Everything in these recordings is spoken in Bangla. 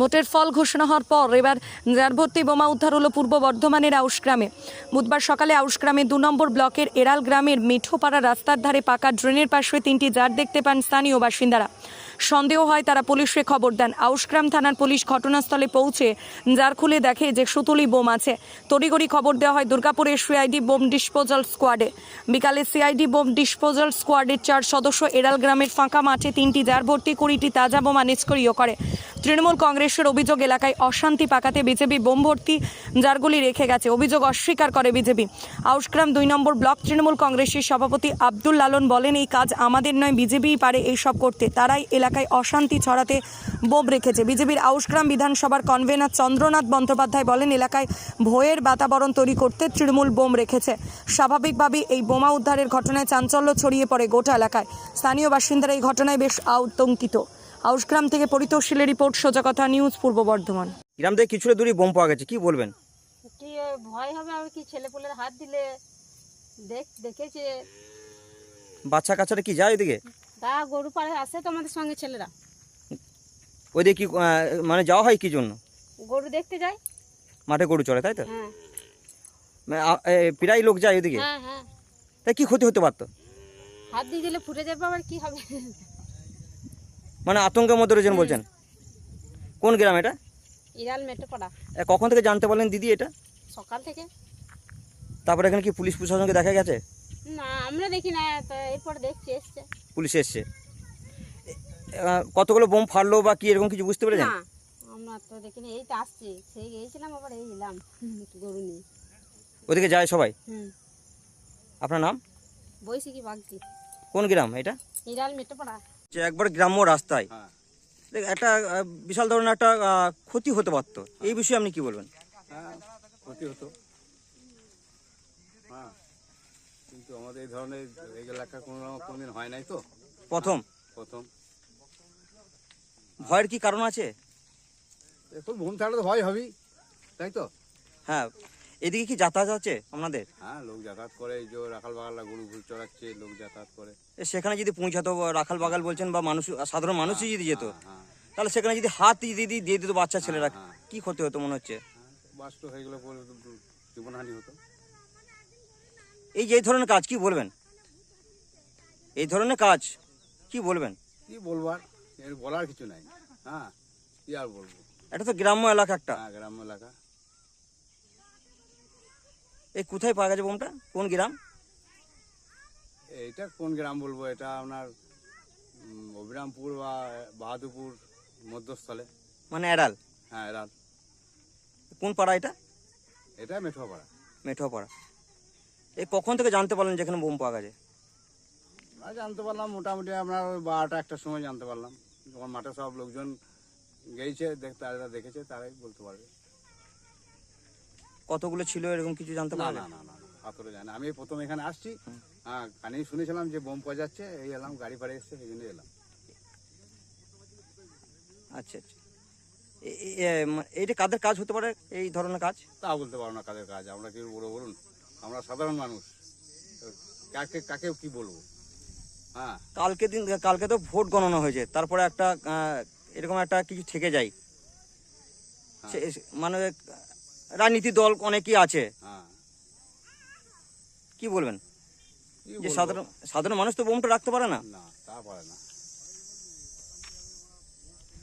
ভোটের ফল ঘোষণা হওয়ার পর এবার জারভর্তি বোমা উদ্ধার হলো পূর্ব বর্ধমানের আউশ গ্রামে। বুধবার সকালে আউশ গ্রামে 2 নম্বর ব্লকের এরাল গ্রামের মিঠোপাড়া রাস্তার ধারে পাকা ড্রেনের পাশে 3টি জার দেখতে পান স্থানীয় বাসিন্দারা। সন্দেহ হয় তারা পুলিশে খবর দেন। আউশগ্রাম থানার পুলিশ ঘটনাস্থলে পৌঁছে জার খুলে দেখে যে সুতুলি বোম আছে। তড়িঘড়ি খবর দেওয়া হয় দুর্গাপুরের সিআইডি বোম ডিসপোজাল স্কোয়াডে। বিকালে সিআইডি বোম ডিসপোজাল স্কোয়াডের 4 সদস্য এরাল গ্রামের ফাঁকা মাঠে 3টি জার ভর্তি 20টি তাজা বোমা নিষ্ক্রিয় করে। তৃণমূল কংগ্রেসের অভিযোগ এলাকায় অশান্তি পাকাতে বিজেপি বোম ভর্তি জারগুলি রেখে গেছে। অভিযোগ অস্বীকার করে বিজেপি। আউশগ্রাম 2 নম্বর ব্লক তৃণমূল কংগ্রেসের সভাপতি আব্দুল লালন বলেন, এই কাজ আমাদের নয়, বিজেপিই পারে এইসব করতে। তারাই এলাকায় অশান্তি ছড়াতে বোম রেখেছে। বিজেপির আউশগ্রাম বিধানসভার কনভেনার চন্দ্রনাথ বন্দ্যোপাধ্যায় বলেন, এলাকায় ভয়ের বাতাবরণ তৈরি করতে তৃণমূল বোম রেখেছে। স্বাভাবিকভাবেই এই বোমা উদ্ধারের ঘটনায় চাঞ্চল্য ছড়িয়ে পড়ে গোটা এলাকায়। স্থানীয় বাসিন্দারা এই ঘটনায় বেশ আতঙ্কিত। আউশগ্রাম থেকে পরিতোষীলের রিপোর্ট, সোজাকথা নিউজ, পূর্ব বর্ধমান। গ্রাম থেকে কিছুটা দূরে বোম পাওয়া গেছে, কি বলবেন? কি ভয় হবে আর কি, ছেলেপুলের হাত দিলে দেখেছে। বাচ্চা কাচ্চারা কি যায় ওইদিকে? তা গরু পাড়ে আসে তো আমাদের সঙ্গে ছেলেরা। ওইদিকে কি মানে যাওয়া হয় কি জন্য? গরু দেখতে যায়, মাঠে গরু চড়ে, তাই তো? হ্যাঁ প্রায় লোক যায় ওইদিকে। হ্যাঁ হ্যাঁ। তাই কি ক্ষতি হতে পারতো? হাত দিয়ে দিলে ফুটে যাবে, আবার কি হবে। মানে আতঙ্কের মধ্যে রয়েছেন বলছেন। কোন গ্রাম এটা? ইরাল মেটোপাড়া। কখন থেকে জানতে পারলেন দিদি এটা? সকাল থেকে। তারপরে এখানে কি পুলিশ প্রশাসনকে দেখা গেছে? না আমরা দেখি না, তো এরপর দেখছি এসছে পুলিশ এসছে। কতগুলো বোম ফাটলো বা কি এরকম কিছু বুঝতে পেরেছেন? না আমরা তো দেখিনি, এই তো আসছি, সেই গিয়েছিলাম আবার এই এলাম গরু নিয়ে। ওদিকে যায় সবাই। আপনার নাম? বইছি কি বাগদি। কোন গ্রাম এটা? ইরাল মেটোপাড়া। একবার গ্রাম্য রাস্তায় একটা বিশাল ধরনের একটা ক্ষতি হতে পারতো, এই বিষয়ে আপনি কি বলবেন? হ্যাঁ, ক্ষতি হতো। হ্যাঁ, কিন্তু আমাদের এই ধরনের এই এলাকা কোনোদিন হয় নাই তো, প্রথম। ভয়ের কি কারণ আছে? এখন বোম ছাড়া তো ভয় হবেই, তাই তো? হ্যাঁ, এদিকে কি যাতায়াত আছে আপনাদের? হ্যাঁ, লোক যাতায়াত করে, এই যে রাখাল বাগালরা গরু চড়াচ্ছে, লোক যাতায়াত করে। সেখানে যদি পৌঁছাতো, রাখাল বাগাল বলছেন বা মানুষ, সাধারণ মানুষই যদি যেত, হ্যাঁ, তাহলে সেখানে যদি হাত দিয়ে দিত বাচ্চা ছেলেরা, কি ক্ষতি হতো মনে হচ্ছে? বাস্ট হয়ে গেলে পরে জীবনহানি হতো। এই যে এই ধরনের কাজ কি বলবেন? এই ধরনের কাজ কি বলবেন? কি বলবার, এর বলার কিছু নাই। হ্যাঁ, কি আর বলবো। এটা তো গ্রাম্য এলাকা একটা। হ্যাঁ, গ্রাম্য এলাকা। এই কোথায় পাওয়া গেছে বোমটা? কোন গ্রাম? এইটা কোন গ্রাম বলবো, এটা আপনার অবিরামপুর বা বাহাদুরপুর মধ্যস্থলে। মানে এরাল? হ্যাঁ, এরাল। কোন পাড়া এটা? এটা মেঠোপাড়া। মেঠোপাড়া। এই কখন থেকে জানতে পারলেন যেখানে বোম পাওয়া গেছে? আমরা জানতে পারলাম মোটামুটি আপনার ওই 12টা 1টার সময় জানতে পারলাম, যখন মাঠে সব লোকজন গেছে তারা দেখেছে, তারাই বলতে পারবে। কতগুলো ছিল এরকম কিছু জানতে না পারলেন? না না না, হাতরে যায় না। আমি প্রথম এখানে আসছি, হ্যাঁ, কানে শুনেছিলাম যে বোম পাওয়া যাচ্ছে, এই এলাম, গাড়ি ফাড়ি এসছে, সেই জন্য এলাম। আচ্ছা আচ্ছা। এইটা কাদের কাজ হতে পারে, এই ধরনের কাজ? তা বলতে পারবো না কাদের কাজ, আমরা কি বলুন, আমরা সাধারণ মানুষ, কাকে কি বলবো। হ্যাঁ, কালকে তো ভোট গণনা হয়েছে, তারপরে একটা এরকম একটা কিছু থেকে যায়, মানে রাজনীতি দল অনেকেই আছে, হ্যাঁ, কি বলবেন? কি যে বলবো? সাধারণ মানুষ তো বোমটা রাখতে পারে না। না, তা পারে না।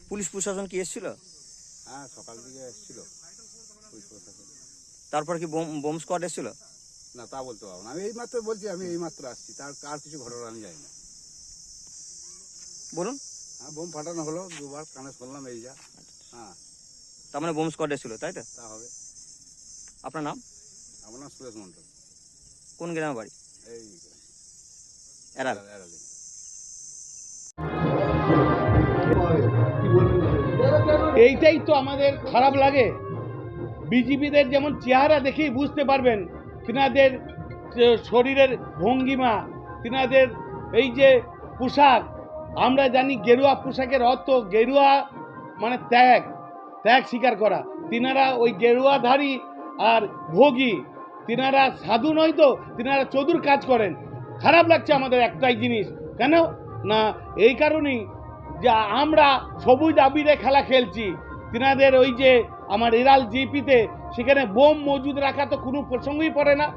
পুলিশ প্রশাসন কি এসেছিল? হ্যাঁ, সকাল দিকে এসেছিল পুলিশ প্রশাসন। তারপর কি বোম স্কোয়াড এসেছিল? না, তা বলতে পারবো না। আমি এই মাত্র বলছি, আমি এই মাত্র আসছি, তার কার কিছু ঘটনা আমি জানি না। বলুন। হ্যাঁ, বোম ফাটানো হলো, দুবার কানে শুনলাম, এই যা। হ্যাঁ, তার মানে বোম স্কোয়াড এসেছিল, তাই তো? তা হবে। আপনার নাম? আমার নাম সুরেশ মন্ডল। কোন গ্রামে বাড়ি? এই এরাল। এরালি। এইটাই তো আমাদের খারাপ লাগে। বিজেপিদের যেমন চেহারা দেখেই বুঝতে পারবেন, তিনাদের শরীরের ভঙ্গিমা, তিনাদের এই যে পোশাক, আমরা জানি গেরুয়া পোশাকের অর্থ, গেরুয়া মানে ত্যাগ স্বীকার করা। তিনারা ওই গেরুয়াধারী আর ভোগী, তিনারা সাধু নয় তো, তিনারা চতুর কাজ করেন। খারাপ লাগছে আমাদের একটাই জিনিস, কেন না এই কারণেই যে আমরা সবুজ আবিরে খেলা খেলছি, তিনাদের ওই যে আমার এরাল জিপিতে সেখানে বোম মজুদ রাখা তো কোনো প্রসঙ্গই পড়ে না।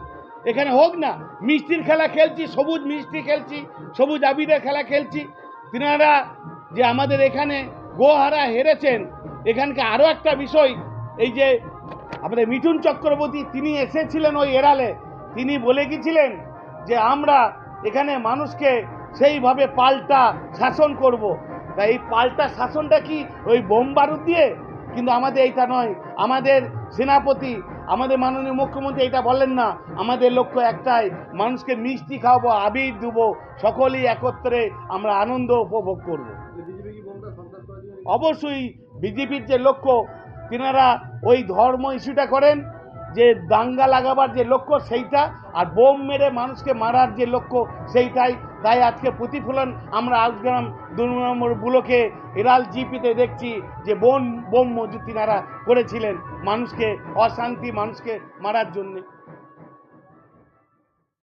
এখানে হোক না, মিষ্টির খেলা খেলছি, সবুজ মিষ্টি খেলছি, সবুজ আবিরের খেলা খেলছি। তিনারা যে আমাদের এখানে গোহারা হেরেছেন, এখানকে আরও একটা বিষয়, এই যে আমাদের মিঠুন চক্রবর্তী তিনি এসেছিলেন ওই এরালে, তিনি বলে গেছিলেন যে আমরা এখানে মানুষকে সেইভাবে পাল্টা শাসন করব। তাই এই পাল্টা শাসনটা কি ওই বোম বারুদ দিয়ে? কিন্তু আমাদের এইটা নয়। আমাদের সেনাপতি, আমাদের মাননীয় মুখ্যমন্ত্রী এটা বললেন না, আমাদের লক্ষ্য একটাই, মানুষকে মিষ্টি খাওয়াবো, আবির দেবো, সকলেই একত্রে আমরা আনন্দ উপভোগ করব। অবশ্যই বিজেপির যে লক্ষ্য, তিনারা ওই ধর্ম ইস্যুটা করেন, যে দাঙ্গা লাগাবার যে লক্ষ্য সেইটা, আর বোম মেরে মানুষকে মারার যে লক্ষ্য সেইটাই। তাই আজকে প্রতিফলন আমরা আউসগ্রাম 2 নম্বর ব্লকে এরাল জিপিতে দেখছি যে বোম মজুদ তিনারা করেছিলেন মানুষকে অশান্তি, মানুষকে মারার জন্যে।